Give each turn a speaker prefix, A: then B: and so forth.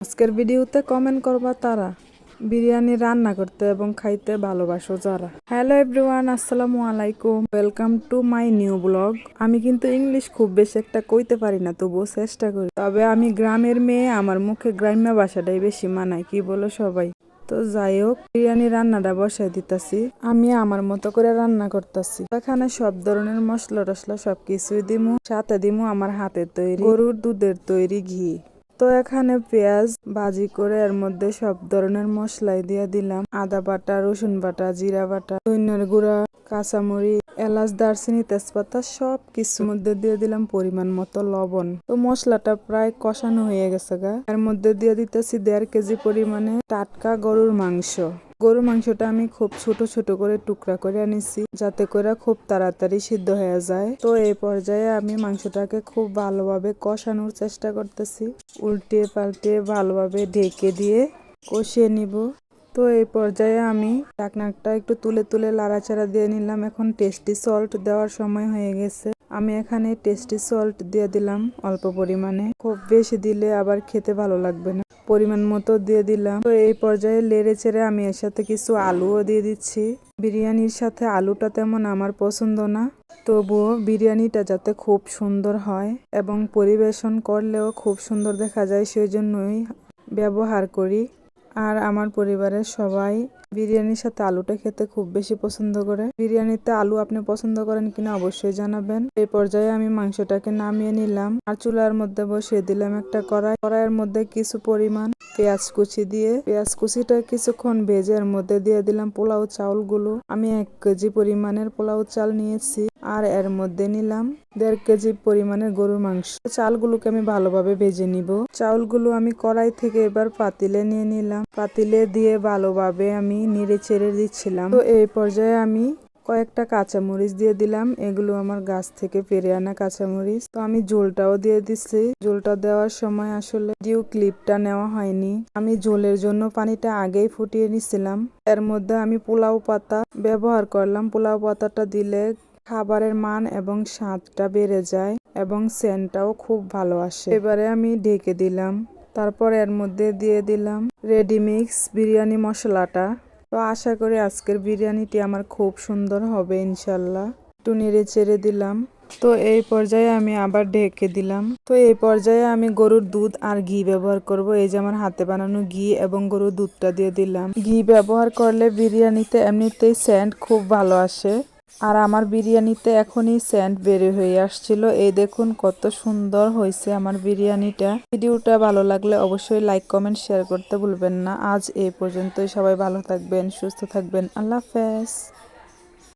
A: আজকের ভিডিওতে কমেন্ট করবা তারা বিরিয়ানি রান্না করতে এবং খাইতে ভালোবাসো যারা। হ্যালো এভরিওয়ান, আসসালামু আলাইকুম, welcome to my new blog. আমি কিন্তু ইংলিশ খুব বেশি একটা কইতে পারি না, তবুও চেষ্টা করি। তবে আমি গ্রামের মেয়ে, আমার মুখে গ্রাম্য ভাষাটাই বেশি মানায়, কি বলো সবাই? তো যাই হোক, বিরিয়ানি রান্নাটা বসাই দিতাছি। আমি আমার মতো করে রান্না করতেছি। এখানে সব ধরনের মশলা টসলা সবকিছুই দিমু, সাথে দিমু আমার হাতের তৈরি গরুর দুধের তৈরি ঘি। তো এখানে পেঁয়াজ ভাজি করে এর মধ্যে সব ধরনের মশলাই দিয়ে দিলাম, আদা বাটা, রসুন বাটা, জিরা বাটা, ধনিয়ার গুঁড়া, কাঁচামরিচ, এলাচ, দারচিনি, তেজপাতা সব কিছুর মধ্যে দিয়ে দিলাম পরিমাণ মতো লবণ। তো মশলাটা প্রায় কষানো হয়ে গেছে গা। এর মধ্যে দিয়ে দিতেছি 1.5 কেজি পরিমাণে টাটকা গরুর মাংস। গরুর মাংসটা আমি খুব ছোট ছোট করে টুকরা করে আনিছি, যাতে করে খুব তাড়াতাড়ি সিদ্ধ হয়ে যায়। তো এই পর্যায়ে আমি মাংসটাকে খুব ভালোভাবে কষানোর চেষ্টা করতেছি, উল্টে পাল্টে ভালোভাবে ঢেকে দিয়ে কষিয়ে নিব। তো এই পর্যায়ে আমি ঢাকনাটা একটু তুলে তুলে লাড়াচাড়া দিয়ে নিলাম। এখন টেস্টি সল্ট দেওয়ার সময় হয়ে গেছে। আমি এখানে টেস্টি সল্ট দিয়ে দিলাম অল্প পরিমাণে, খুব বেশি দিলে আবার খেতে ভালো লাগবে না, পরিমাণ মতো দিয়ে দিলাম। তো এই পর্যায়ে লেড়ে চেড়ে আমি এর সাথে কিছু আলুও দিয়ে দিচ্ছি। বিরিয়ানির সাথে আলুটা তেমন আমার পছন্দ না, তবুও বিরিয়ানিটা যাতে খুব সুন্দর হয় এবং পরিবেশন করলেও খুব সুন্দর দেখা যায়, সেই জন্যই ব্যবহার করি। আর আমার পরিবারের সবাই বিরিয়ানির সাথে আলুটা খেতে খুব বেশি পছন্দ করে। বিরিয়ানিতে আলু আপনি পছন্দ করেন কিনা অবশ্যই জানাবেন। এই পর্যায়ে আমি মাংসটাকে নামিয়ে নিলাম আর চুলার মধ্যে বসিয়ে দিলাম একটা কড়াই। কড়াইয়ের মধ্যে কিছু পরিমাণ পেঁয়াজ কুচি দিয়ে পেঁয়াজ কুচিটা কিছুক্ষণ ভেজে এর মধ্যে দিয়ে দিলাম পোলাও চাউলগুলো। আমি 1 কেজি পরিমাণের পোলাও চাল নিয়েছি আর এর মধ্যে নিলাম 1.5 কেজি পরিমাণের গরুর মাংস। চালগুলোকে আমি ভালোভাবে ভেজে নিব। চাউলগুলো আমি কড়াই থেকে এবার পাতিলে নিয়ে নিলাম। পাতিলে দিয়ে ভালোভাবে আমি নেড়ে চেড়ে দিচ্ছিলাম। তো এই পর্যায়ে আমি কয়েকটা কাঁচামরিচ দিয়ে দিলাম, এগুলো আমার গাছ থেকে পেরে আনা কাঁচামরিচ। তো আমি ঝোলটাও দিয়ে দিচ্ছি। ঝোলটা দেওয়ার সময় আসলে ডিউ ক্লিপটা নেওয়া হয়নি, আমি ঝোলের জন্য পানিটা আগেই ফুটিয়ে নিছিলাম। এর মধ্যে আমি পোলাও পাতা ব্যবহার করলাম। পোলাও পাতাটা দিলে খাবারের মান এবং স্বাদটা বেড়ে যায় এবং সেন্টটাও খুব ভালো আসে। এবারে আমি ঢেকে দিলাম, তারপর এর মধ্যে দিয়ে দিলাম রেডিমিক্স বিরিয়ানি মশলাটা। তো আশা করি আজকের বিরিয়ানিটি আমার খুব সুন্দর হবে ইনশাল্লাহ। একটু নেড়ে চেড়ে দিলাম। তো এই পর্যায়ে আমি আবার ঢেকে দিলাম। তো এই পর্যায়ে আমি গরুর দুধ আর ঘি ব্যবহার করব। এই যে আমার হাতে বানানো ঘি এবং গরুর দুধটা দিয়ে দিলাম। ঘি ব্যবহার করলে বিরিয়ানিতে এমনিতেই সেন্ট খুব ভালো আসে, আর আমার বিরিয়ানিতে এখনই সেন্ট বের হয়ে আসছিল। এই দেখুন কত সুন্দর হয়েছে আমার বিরিয়ানিটা। ভিডিওটা ভালো লাগলে অবশ্যই লাইক কমেন্ট শেয়ার করতে ভুলবেন না। আজ এই পর্যন্তই, সবাই ভালো থাকবেন, সুস্থ থাকবেন, আল্লাহ হাফেজ।